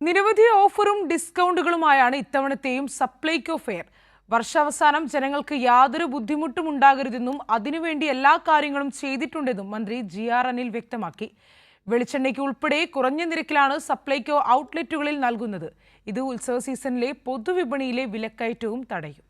നിരവധി ഓഫറും ഡിസ്കൗണ്ടുകളുമായാണ് ഇത്തവണത്തെയും സപ്ലൈകോ ഫെയർ. വർഷാവസാനം ജനങ്ങൾക്ക് യാതൊരു ബുദ്ധിമുട്ടും ഉണ്ടാകരുതെന്നും അതിനുവേണ്ടി എല്ലാ കാര്യങ്ങളും ചെയ്തിട്ടുണ്ടെന്നും മന്ത്രി GR അനിൽ വ്യക്തമാക്കി. വെളിച്ചെണ്ണയ്ക്ക് ഉൾപ്പെടെ കുറഞ്ഞ നിരക്കിലാണ് സപ്ലൈകോ ഔട്ട്ലെറ്റുകളിൽ നൽകുന്നത്. ഇത് ഉത്സവ സീസണിലെ പൊതുവിപണിയിലെ വിലക്കയറ്റവും തടയും.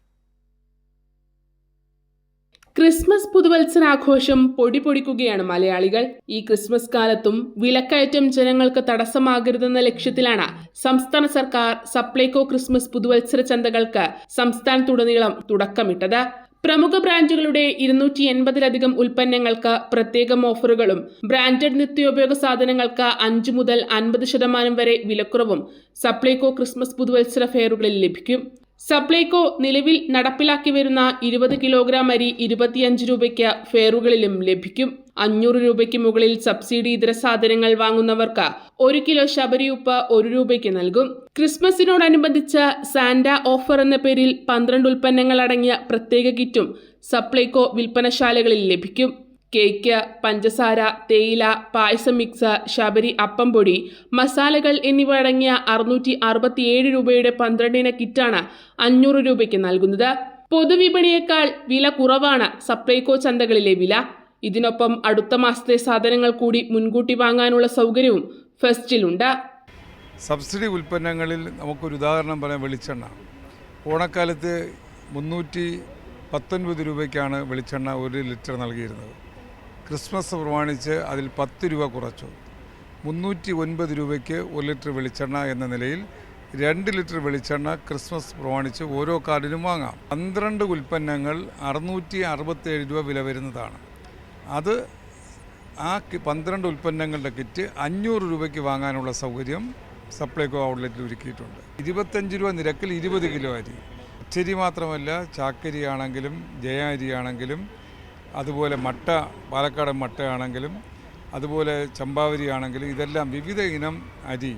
ക്രിസ്മസ് പുതുവത്സരാഘോഷം പൊടിപൊടിക്കുകയാണ് മലയാളികൾ. ഈ ക്രിസ്മസ് കാലത്തും വിലക്കയറ്റം ജനങ്ങൾക്ക് തടസ്സമാകരുതെന്ന ലക്ഷ്യത്തിലാണ് സംസ്ഥാന സർക്കാർ സപ്ലൈകോ ക്രിസ്മസ് പുതുവത്സര ചന്തകൾക്ക് സംസ്ഥാനത്തുടനീളം തുടക്കമിട്ടത്. പ്രമുഖ ബ്രാൻഡുകളുടെ 280-ലധികം ഉൽപ്പന്നങ്ങൾക്ക് പ്രത്യേകം ഓഫറുകളും ബ്രാൻഡഡ് നിത്യോപയോഗ സാധനങ്ങൾക്ക് 5 മുതൽ 50% വരെ വിലക്കുറവും സപ്ലൈകോ ക്രിസ്മസ് പുതുവത്സര ഫെയറുകളിൽ ലഭിക്കും. സപ്ലൈകോ നിലവിൽ നടപ്പിലാക്കി വരുന്ന 20 കിലോഗ്രാം അരി 25 രൂപയ്ക്ക് ഫെയറുകളിലും ലഭിക്കും. 500 രൂപയ്ക്ക് മുകളിൽ സബ്സിഡി ഇതര സാധനങ്ങൾ വാങ്ങുന്നവർക്ക് 1 കിലോ ശബരി ഉപ്പ് 1 രൂപയ്ക്ക് നൽകും. ക്രിസ്മസിനോടനുബന്ധിച്ച് സാന്റ ഓഫർ എന്ന പേരിൽ 12 ഉൽപ്പന്നങ്ങൾ അടങ്ങിയ പ്രത്യേക കിറ്റും സപ്ലൈകോ വിൽപ്പനശാലകളിൽ ലഭിക്കും. കേക്ക്, പഞ്ചസാര, തേയില, പായസം മിക്സ്, ശബരി അപ്പം പൊടി, മസാലകൾ എന്നിവ അടങ്ങിയ 667 രൂപയുടെ 12 കിറ്റാണ് 500 രൂപയ്ക്ക് നൽകുന്നത്. പൊതുവിപണിയേക്കാൾ വില കുറവാണ് സപ്ലൈകോ ചന്തകളിലെ വില. ഇതിനൊപ്പം അടുത്ത മാസത്തെ സാധനങ്ങൾ കൂടി മുൻകൂട്ടി വാങ്ങാനുള്ള സൗകര്യവും ഫെസ്റ്റിലുണ്ട്. സബ്സിഡി ഉൽപ്പന്നങ്ങളിൽ നമുക്കൊരു ഉദാഹരണം പറയാം. വെളിച്ചെണ്ണ ഓണക്കാലത്ത് 319 രൂപയ്ക്കാണ് വെളിച്ചെണ്ണ 1 ലിറ്റർ നൽകിയിരുന്നത്. ക്രിസ്മസ് പ്രമാണിച്ച് അതിൽ 10 രൂപ കുറച്ചു. 309 രൂപയ്ക്ക് 1 ലിറ്റർ വെളിച്ചെണ്ണ എന്ന നിലയിൽ 2 ലിറ്റർ വെളിച്ചെണ്ണ ക്രിസ്മസ് പ്രമാണിച്ച് ഓരോ കാർഡിലും വാങ്ങാം. 12 ഉൽപ്പന്നങ്ങൾ 667 രൂപ വില വരുന്നതാണ്. അത് ആ 12 ഉൽപ്പന്നങ്ങളുടെ കിറ്റ് 500 രൂപയ്ക്ക് വാങ്ങാനുള്ള സൗകര്യം സപ്ലൈകോ ഔട്ട്ലെറ്റിൽ ഒരുക്കിയിട്ടുണ്ട്. 25 രൂപ നിരക്കിൽ 20 കിലോ അരി. പച്ചരി മാത്രമല്ല, ചാക്കരി ആണെങ്കിലും ജയ അരി ആണെങ്കിലും അതുപോലെ മട്ട, പാലക്കാടൻ മട്ടയാണെങ്കിലും അതുപോലെ ചമ്പാവരി ആണെങ്കിലും ഇതെല്ലാം വിവിധ ഇനം അരി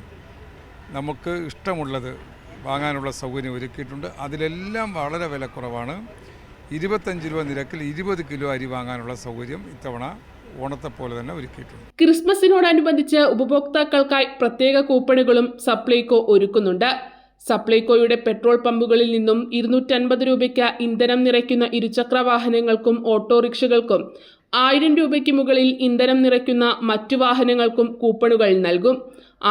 നമുക്ക് ഇഷ്ടമുള്ളത് വാങ്ങാനുള്ള സൗകര്യം ഒരുക്കിയിട്ടുണ്ട്. അതിലെല്ലാം വളരെ വിലക്കുറവാണ്. 25 രൂപ നിരക്കിൽ 20 കിലോ അരി വാങ്ങാനുള്ള സൗകര്യം ഇത്തവണ ഓണത്തെ പോലെ തന്നെ ഒരുക്കിയിട്ടുണ്ട്. ക്രിസ്മസിനോടനുബന്ധിച്ച് ഉപഭോക്താക്കൾക്കായി പ്രത്യേക കൂപ്പണുകളും സപ്ലൈകോ ഒരുക്കുന്നുണ്ട്. സപ്ലൈകോയുടെ പെട്രോൾ പമ്പുകളിൽ നിന്നും 250 രൂപയ്ക്ക് ഇന്ധനം നിറയ്ക്കുന്ന ഇരുചക്ര വാഹനങ്ങൾക്കും ഓട്ടോറിക്ഷകൾക്കും 1000 രൂപയ്ക്ക് മുകളിൽ ഇന്ധനം നിറയ്ക്കുന്ന മറ്റു വാഹനങ്ങൾക്കും കൂപ്പണുകൾ നൽകും.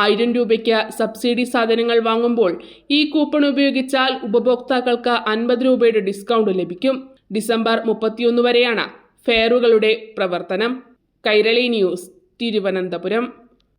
1000 രൂപയ്ക്ക് സബ്സിഡി സാധനങ്ങൾ വാങ്ങുമ്പോൾ ഈ കൂപ്പൺ ഉപയോഗിച്ചാൽ ഉപഭോക്താക്കൾക്ക് 50 രൂപയുടെ ഡിസ്കൗണ്ട് ലഭിക്കും. ഡിസംബർ 31 വരെയാണ് ഫെയറുകളുടെ പ്രവർത്തനം. കൈരളി ന്യൂസ്, തിരുവനന്തപുരം.